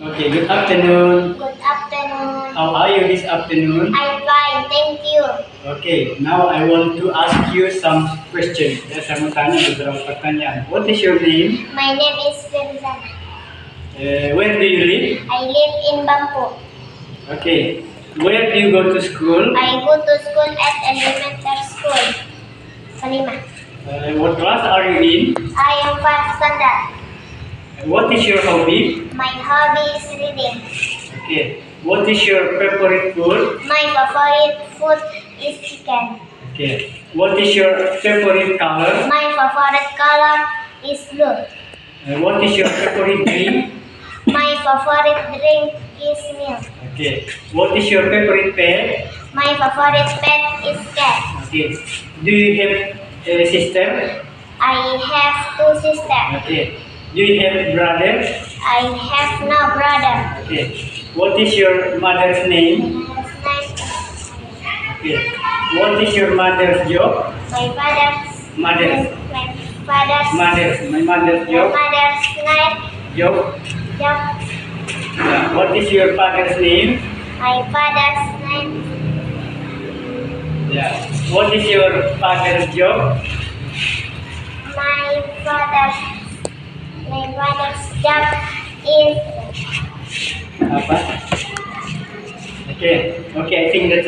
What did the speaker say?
Okay, good afternoon. Good afternoon. How are you this afternoon? I'm fine, thank you. Okay, now I want to ask you some questions. Saya mau tanya beberapa pertanyaan. What is your name? My name is Firzana. Where do you live? I live in Bampo. Okay, where do you go to school? I go to school at elementary school. Kalima. What class are you in? I am first standard. What is your hobby? My hobby is reading. Okay, what is your favorite food? My favorite food is chicken. Okay, what is your favorite color? My favorite color is blue. What is your favorite drink? My favorite drink is milk. Okay, what is your favorite pet? My favorite pet is cat. Okay, do you have a sister? I have two sisters. Okay, do you have brother? I have no brother. Okay, what is your mother's name? Okay, what is your mother's job? My father's Mother's. my father's My mother's my job. mother's night Job. job. What is your father's name? My father's name. Yeah. What is your father's job? My father's job is Apa? Okay, I think that's